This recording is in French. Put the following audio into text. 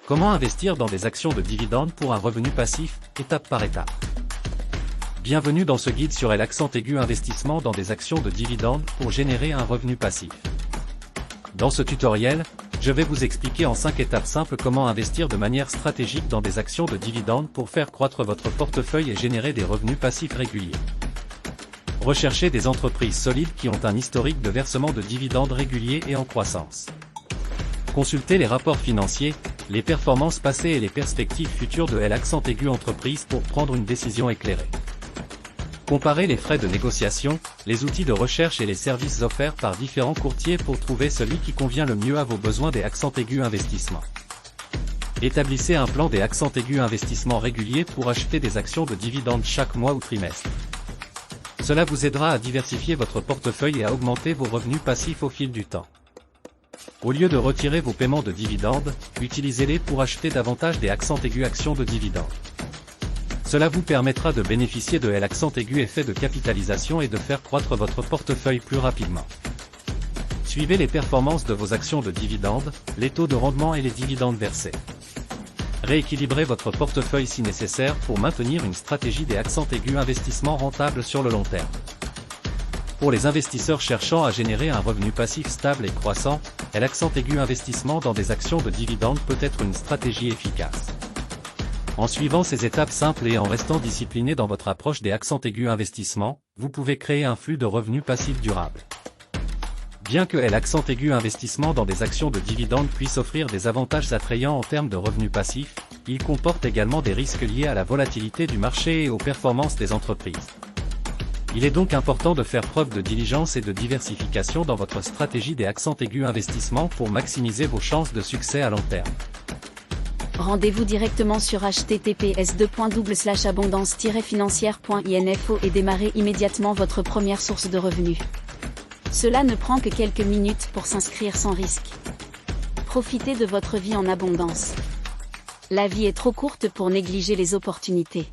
Comment investir dans des actions de dividendes pour un revenu passif, étape par étape. Bienvenue dans ce guide sur l'accent aigu investissement dans des actions de dividendes pour générer un revenu passif. Dans ce tutoriel, je vais vous expliquer en 5 étapes simples comment investir de manière stratégique dans des actions de dividendes pour faire croître votre portefeuille et générer des revenus passifs réguliers. Recherchez des entreprises solides qui ont un historique de versement de dividendes réguliers et en croissance. Consultez les rapports financiers, les performances passées et les perspectives futures de l'accent aigu entreprise pour prendre une décision éclairée. Comparez les frais de négociation, les outils de recherche et les services offerts par différents courtiers pour trouver celui qui convient le mieux à vos besoins des accents aigus investissement. Établissez un plan des accents aigus investissement réguliers pour acheter des actions de dividendes chaque mois ou trimestre. Cela vous aidera à diversifier votre portefeuille et à augmenter vos revenus passifs au fil du temps. Au lieu de retirer vos paiements de dividendes, utilisez-les pour acheter davantage des accents aigus actions de dividendes. Cela vous permettra de bénéficier de l'accent aigu effet de capitalisation et de faire croître votre portefeuille plus rapidement. Suivez les performances de vos actions de dividendes, les taux de rendement et les dividendes versés. Rééquilibrez votre portefeuille si nécessaire pour maintenir une stratégie des accents aigus investissement rentable sur le long terme. Pour les investisseurs cherchant à générer un revenu passif stable et croissant, l'accent aigu investissement dans des actions de dividendes peut être une stratégie efficace. En suivant ces étapes simples et en restant discipliné dans votre approche des accents aigus investissement, vous pouvez créer un flux de revenus passifs durable. Bien que l'accent aigu investissement dans des actions de dividendes puisse offrir des avantages attrayants en termes de revenus passifs, il comporte également des risques liés à la volatilité du marché et aux performances des entreprises. Il est donc important de faire preuve de diligence et de diversification dans votre stratégie des accents aigus investissement pour maximiser vos chances de succès à long terme. Rendez-vous directement sur https://abondance-financière.info et démarrez immédiatement votre première source de revenus. Cela ne prend que quelques minutes pour s'inscrire sans risque. Profitez de votre vie en abondance. La vie est trop courte pour négliger les opportunités.